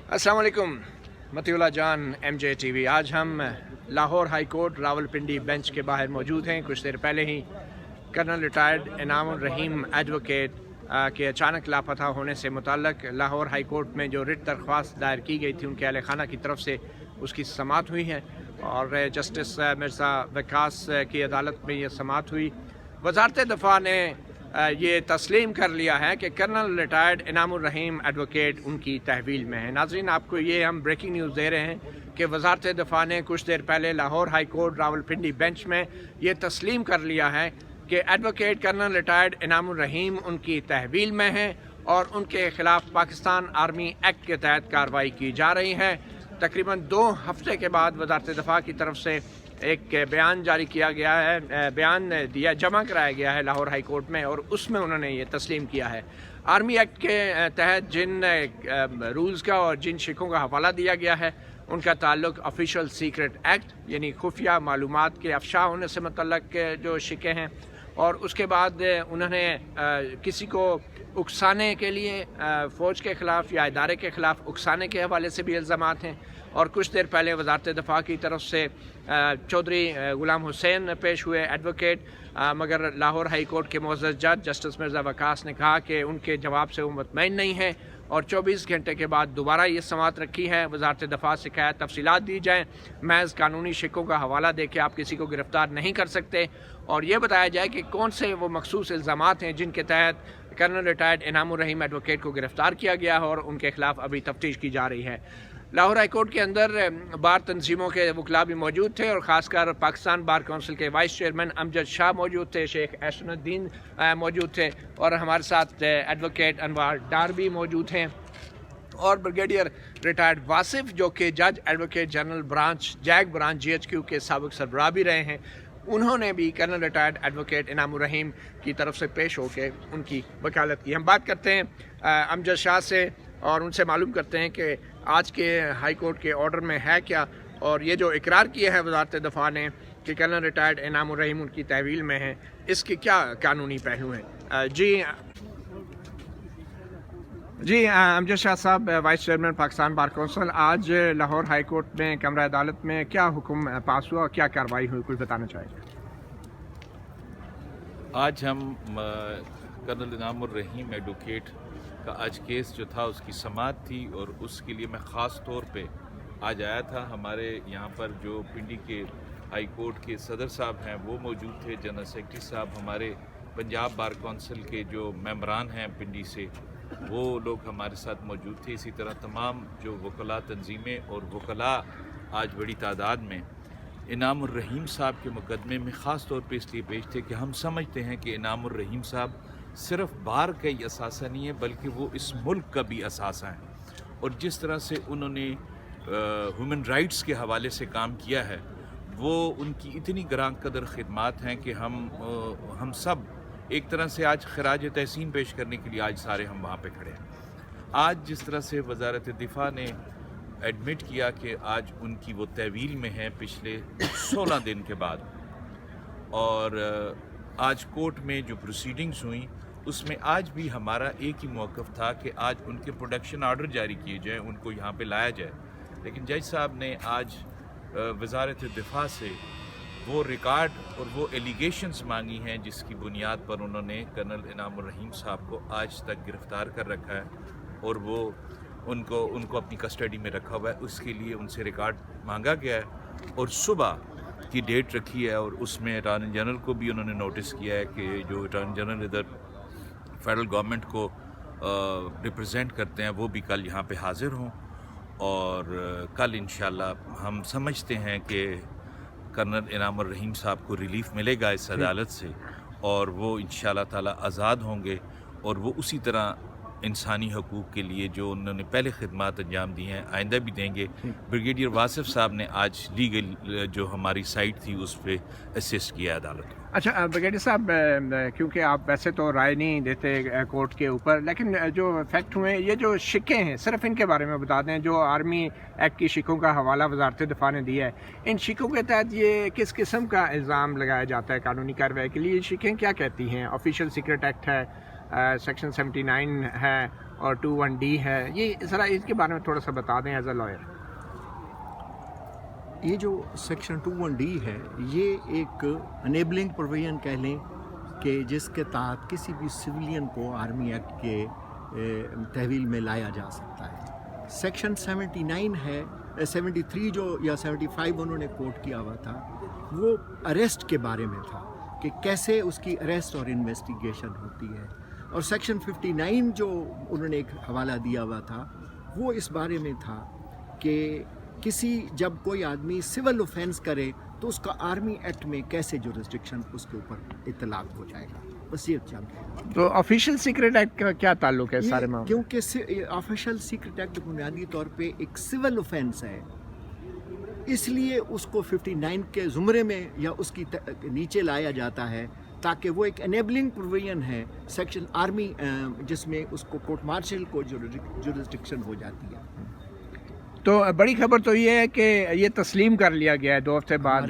अस्सलाम वालेकुम। मतीउल्लाह जान MJ TV। आज हम Lahore high court Rawalpindi bench के बाहर मौजूद हैं। कुछ देर पहले ही कर्नल रिटायर्ड इनामुर रहीम एडवोकेट के अचानक लापता होने से मुताल्लिक़ लाहौर हाई कोर्ट में जो रिट दरख्वास्त दायर की गई थी उनके अहल खाना की तरफ से उसकी समाअत हुई है और जस्टिस मिर्ज़ा वकास की अदालत में ये समाअत हुई। वज़ारत दफ़ा ने ये तस्लीम कर लिया है कि कर्नल रिटायर्ड इनामुर रहीम एडवोकेट उनकी तहवील में है। नाज़रीन, आपको ये हम ब्रेकिंग न्यूज़ दे रहे हैं कि वज़ारत दफ़ा ने कुछ देर पहले Lahore high court Rawalpindi bench में ये तस्लीम कर लिया है कि एडवोकेट कर्नल रिटायर्ड इनामुर रहीम उनकी तहवील में हैं और उनके ख़िलाफ़ पाकिस्तान आर्मी एक्ट के तहत कार्रवाई की जा रही है। तकरीबन 2 हफ्ते के बाद वज़ारत दफ़ा की तरफ से एक बयान जारी किया गया है, बयान जमा कराया गया है लाहौर हाई कोर्ट में और उसमें उन्होंने ये तस्लीम किया है। आर्मी एक्ट के तहत जिन रूल्स का और जिन शिकों का हवाला दिया गया है उनका ताल्लुक ऑफिशियल सीक्रेट एक्ट यानी खुफिया मालूमात के अफशा होने से मुतल्लक जो शिकें हैं और उसके बाद उन्होंने किसी को उकसाने के लिए फ़ौज के ख़िलाफ़ या इदारे के ख़िलाफ़ उकसाने के हवाले से भी इल्ज़ामात हैं। और कुछ देर पहले वज़ारत दफ़ा की तरफ से चौधरी ग़ुलाम हुसैन पेश हुए एडवोकेट, मगर लाहौर हाई कोर्ट के मुअज़्ज़ज़ जज जस्टिस मिर्ज़ा वकास ने कहा कि उनके जवाब से वो मुतमईन नहीं है और 24 घंटे के बाद दोबारा ये समाअत रखी है। वज़ारत दफ़ा से कहा तफसीलात दी जाएँ, महज़ कानूनी शिकों का हवाला दे के आप किसी को गिरफ़्तार नहीं कर सकते और ये बताया जाए कि कौन से वो मखसूस इल्ज़ामात हैं जिनके तहत कर्नल रिटायर्ड इनामुर रहीम एडवोकेट को गिरफ़्तार किया गया है और उनके ख़िलाफ़ अभी तफ्तीश की जा रही है। लाहौर हाई कोर्ट के अंदर बार तंजीमों के वकला भी मौजूद थे और ख़ासकर पाकिस्तान बार काउंसिल के वाइस चेयरमैन अमजद शाह मौजूद थे, शेख एहसनुद्दीन मौजूद थे और हमारे साथ एडवोकेट अनवार डार भी मौजूद हैं और ब्रिगेडियर रिटायर्ड वासिफ जो कि जज advocate general branch zag branch GHQ के साबिक सरबराह भी रहे हैं। उन्होंने भी कर्नल रिटायर्ड एडवोकेट इनामुर रहीम की तरफ से पेश होकर उनकी वकालत की। हम बात करते हैं अमजद शाह से और उनसे मालूम करते हैं कि आज के हाई कोर्ट के ऑर्डर में है क्या और ये जो इकरार किया है वज़ारत दफ़ा ने कि कर्नल रिटायर्ड इनामुर रहीम उनकी तहवील में है, इसके क्या कानूनी पहलू हैं। जी अमजद शाह साहब, vice chairman Pakistan bar council, आज लाहौर हाई कोर्ट में कमरा अदालत में क्या हुक्म पास हुआ, क्या कार्रवाई हुई, कुछ बताना चाहिए। आज हम कर्नल इनामुर रहीम एडवोकेट का आज केस जो था उसकी समाअत थी और उसके लिए मैं ख़ास तौर पे आज आया था। हमारे यहाँ पर जो पिंडी के हाई कोर्ट के सदर साहब हैं वो मौजूद थे, जनरल सेक्रेटरी साहब, हमारे पंजाब बार काउंसिल के जो मेंबरान हैं पिंडी से वो लोग हमारे साथ मौजूद थे। इसी तरह तमाम जो वकला तंजीमें और वकला आज बड़ी तादाद में इनामुर रहीम साहब के मुकदमे में ख़ास तौर पे इसलिए पेश थे कि हम समझते हैं कि इनामुर रहीम साहब सिर्फ बार का ही असासा नहीं है बल्कि वो इस मुल्क का भी असासा है और जिस तरह से उन्होंने ह्यूमन राइट्स के हवाले से काम किया है वो उनकी इतनी ग्रां कदर खिदमात हैं कि हम सब एक तरह से आज खराज तहसीन पेश करने के लिए आज सारे हम वहाँ पे खड़े हैं। आज जिस तरह से वज़ारत दिफा ने एडमिट किया कि आज उनकी वो तहवील में है पिछले 16 दिन के बाद और आज कोर्ट में जो प्रोसीडिंग्स हुई उसमें आज भी हमारा एक ही मौक़िफ़ था कि आज उनके प्रोडक्शन आर्डर जारी किए जाएँ, उनको यहाँ पे लाया जाए। लेकिन जज साहब ने आज वज़ारत दिफा से वो रिकॉर्ड और वो एलिगेशंस मांगी हैं जिसकी बुनियाद पर उन्होंने कर्नल इनामुर रहीम साहब को आज तक गिरफ़्तार कर रखा है और वो उनको अपनी कस्टडी में रखा हुआ है। उसके लिए उनसे रिकॉर्ड मांगा गया है और सुबह की डेट रखी है और उसमें अटॉर्नी जनरल को भी उन्होंने नोटिस किया है कि जो अटॉर्नी जनरल इधर फेडरल गवर्नमेंट को रिप्रेजेंट करते हैं वो भी कल यहाँ पे हाज़िर हों और कल इंशाल्लाह हम समझते हैं कि कर्नल इनामुर रहीम साहब को रिलीफ़ मिलेगा इस अदालत से और वो इंशाल्लाह ताला आज़ाद होंगे और वो उसी तरह इंसानी हकूक़ के लिए जो उन्होंने पहले खिदमात अंजाम दी हैं आइंदा भी देंगे। ब्रिगेडियर वासिफ साहब ने आज लीगल जो हमारी साइट थी उस पर असिस्ट किया अदालत को। अच्छा ब्रिगेडियर साहब, क्योंकि आप वैसे तो राय नहीं देते कोर्ट के ऊपर, लेकिन जो फैक्ट हुए ये जो शिकें हैं सिर्फ इनके बारे में बता दें। जो आर्मी एक्ट की शिकों का हवाला वज़ारत दिफा ने दिया है, इन शिकों के तहत ये किस किस्म का इल्ज़ाम लगाया जाता है कानूनी कार्रवाई के लिए? ये शिकें क्या कहती हैं? ऑफिशियल सीक्रेट एक्ट है, सेक्शन 79 है اور 21D ہے. یہ ذرا اس کے بارے میں تھوڑا سا بتا دیں ایز اے لائر. یہ جو سیکشن 21D ہے یہ ایک انیبلنگ پروویژن کہہ لیں کہ جس کے تحت کسی بھی سویلین کو آرمی ایکٹ کے تحویل میں لایا جا سکتا ہے. سیکشن 79 ہے 73 جو یا 75 انہوں نے کوٹ کیا ہوا تھا وہ اریسٹ کے بارے میں تھا کہ کیسے اس کی اریسٹ اور انویسٹیگیشن ہوتی ہے. اور سیکشن 59 جو انہوں نے ایک حوالہ دیا ہوا تھا وہ اس بارے میں تھا کہ جب کوئی آدمی سول اوفینس کرے تو اس کا آرمی ایکٹ میں کیسے جورسڈکشن اس کے اوپر اطلاق ہو جائے گا. بس یہ چل رہا ہے. تو آفیشیل سیکرٹ ایکٹ کا کیا تعلق ہے سارے معاملے؟ کیونکہ آفیشیل سیکرٹ ایکٹ بنیادی طور پہ ایک سول اوفینس ہے اس لیے اس کو 59 کے زمرے میں یا اس کی نیچے لایا جاتا ہے تاکہ وہ ایک انیبلنگ پروویژن ہے سیکشن آرمی جس میں اس کو کورٹ مارشل کو جورسڈکشن ہو جاتی ہے. تو بڑی خبر تو یہ ہے کہ یہ تسلیم کر لیا گیا ہے 2 ہفتے بعد.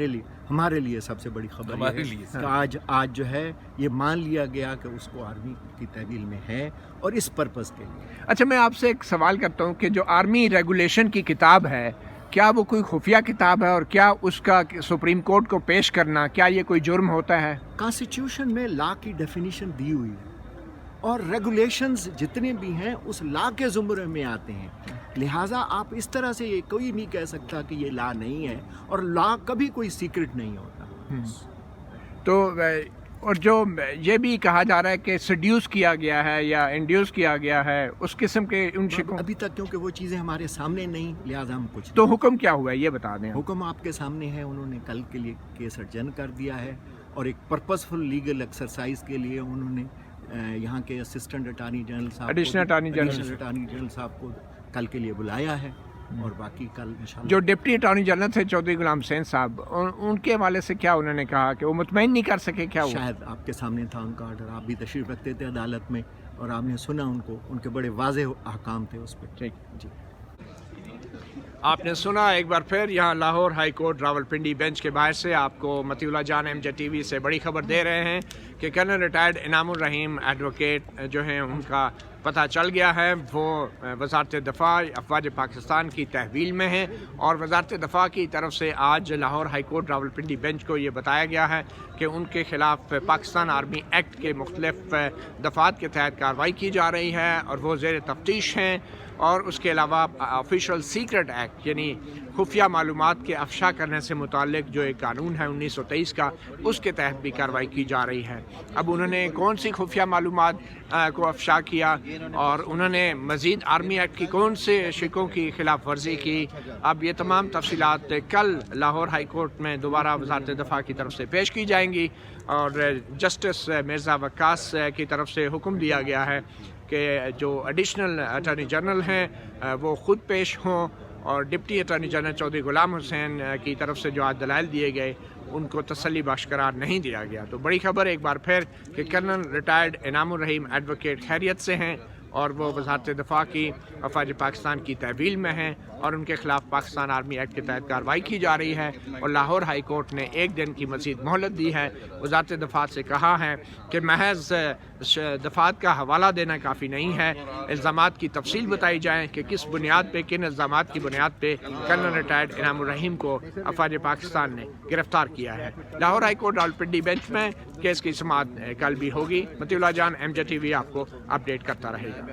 ہمارے لیے سب سے بڑی خبر ہمارے یہ لیے کہ آج جو ہے یہ مان لیا گیا کہ اس کو آرمی کی تحویل میں ہے اور اس پرپز کے لیے. اچھا میں آپ سے ایک سوال کرتا ہوں کہ جو آرمی ریگولیشن کی کتاب ہے کیا وہ کوئی خفیہ کتاب ہے اور کیا اس کا سپریم کورٹ کو پیش کرنا کیا یہ کوئی جرم ہوتا ہے؟ کانسٹیٹیوشن میں لا کی ڈیفینیشن دی ہوئی ہے اور ریگولیشنز جتنے بھی ہیں اس لا کے زمرے میں آتے ہیں. لہٰذا آپ اس طرح سے یہ کوئی نہیں کہہ سکتا کہ یہ لا نہیں ہے اور لا کبھی کوئی سیکرٹ نہیں ہوتا. تو اور جو یہ بھی کہا جا رہا ہے کہ سیڈیوس کیا گیا ہے یا انڈیوس کیا گیا ہے اس قسم کے ان شکوں ابھی تک کیونکہ وہ چیزیں ہمارے سامنے نہیں لہٰذا ہم کچھ تو حکم کیا ہوا ہے یہ بتا دیں. حکم آپ کے سامنے ہے. انہوں نے کل کے لیے کیس ایڈجرن کر دیا ہے اور ایک پرپزفل لیگل ایکسرسائز کے لیے انہوں نے یہاں کے اسسٹنٹ اٹارنی جنرل صاحب ایڈیشنل اٹارنی جنرل صاحب کو کل کے لیے بلایا ہے اور باقی کل انشاءاللہ جو ڈپٹی اٹارنی جنرل تھے چودھری غلام حسین صاحب ان کے حوالے سے کیا انہوں نے کہا کہ وہ مطمئن نہیں کر سکے کیا شاید آپ کے سامنے تھا ان کا آرڈر. آپ بھی تشریف رکھتے تھے عدالت میں اور آپ نے سنا ان کے بڑے واضح احکام تھے اس پہ. ٹھیک جی آپ نے سنا ایک بار پھر یہاں Lahore high court Rawalpindi bench کے باہر سے آپ کو متی اللہ جان ایم جے ٹی وی سے بڑی خبر دے رہے ہیں کہ کرنل ریٹائرڈ انعام الرحیم ایڈوکیٹ جو ہیں ان کا پتہ چل گیا ہے. وہ وزارت دفاع افواج پاکستان کی تحویل میں ہیں اور وزارت دفاع کی طرف سے آج Lahore high court Rawalpindi bench کو یہ بتایا گیا ہے کہ ان کے خلاف پاکستان آرمی ایکٹ کے مختلف دفعات کے تحت کارروائی کی جا رہی ہے اور وہ زیر تفتیش ہیں. اور اس کے علاوہ آفیشیل سیکرٹ ایکٹ یعنی خفیہ معلومات کے افشا کرنے سے متعلق جو ایک قانون ہے 1923 کا اس کے تحت بھی کارروائی کی جا رہی ہے. اب انہوں نے کون سی خفیہ معلومات کو افشا کیا اور انہوں نے مزید آرمی ایکٹ کی کون سے شکوں کی خلاف ورزی کی اب یہ تمام تفصیلات کل لاہور ہائی کورٹ میں دوبارہ وزارت دفاع کی طرف سے پیش کی جائیں گی. اور جسٹس مرزا وقاص کی طرف سے حکم دیا گیا ہے کہ جو ایڈیشنل اٹارنی جنرل ہیں وہ خود پیش ہوں اور deputy attorney general Chaudhry Ghulam حسین کی طرف سے جو آج دلائل دیے گئے ان کو تسلی بخش قرار نہیں دیا گیا. تو بڑی خبر ایک بار پھر کہ کرنل ریٹائرڈ انعام الرحیم ایڈوکیٹ خیریت سے ہیں اور وہ وزارت دفاع کی افواج پاکستان کی تحویل میں ہیں اور ان کے خلاف پاکستان آرمی ایکٹ کے تحت کارروائی کی جا رہی ہے. اور لاہور ہائی کورٹ نے 1 دن کی مزید مہلت دی ہے. وزارت دفاع سے کہا ہے کہ محض دفعات کا حوالہ دینا کافی نہیں ہے, الزامات کی تفصیل بتائی جائیں کہ کس بنیاد پہ کن الزامات کی بنیاد پہ کرنل ریٹائرڈ انعام الرحیم کو افواج پاکستان نے گرفتار کیا ہے. Lahore high court Rawalpindi bench میں کیس کی سماعت کل بھی ہوگی. متی اللہ جان ایم جے ٹی وی آپ کو اپڈیٹ کرتا رہے گا.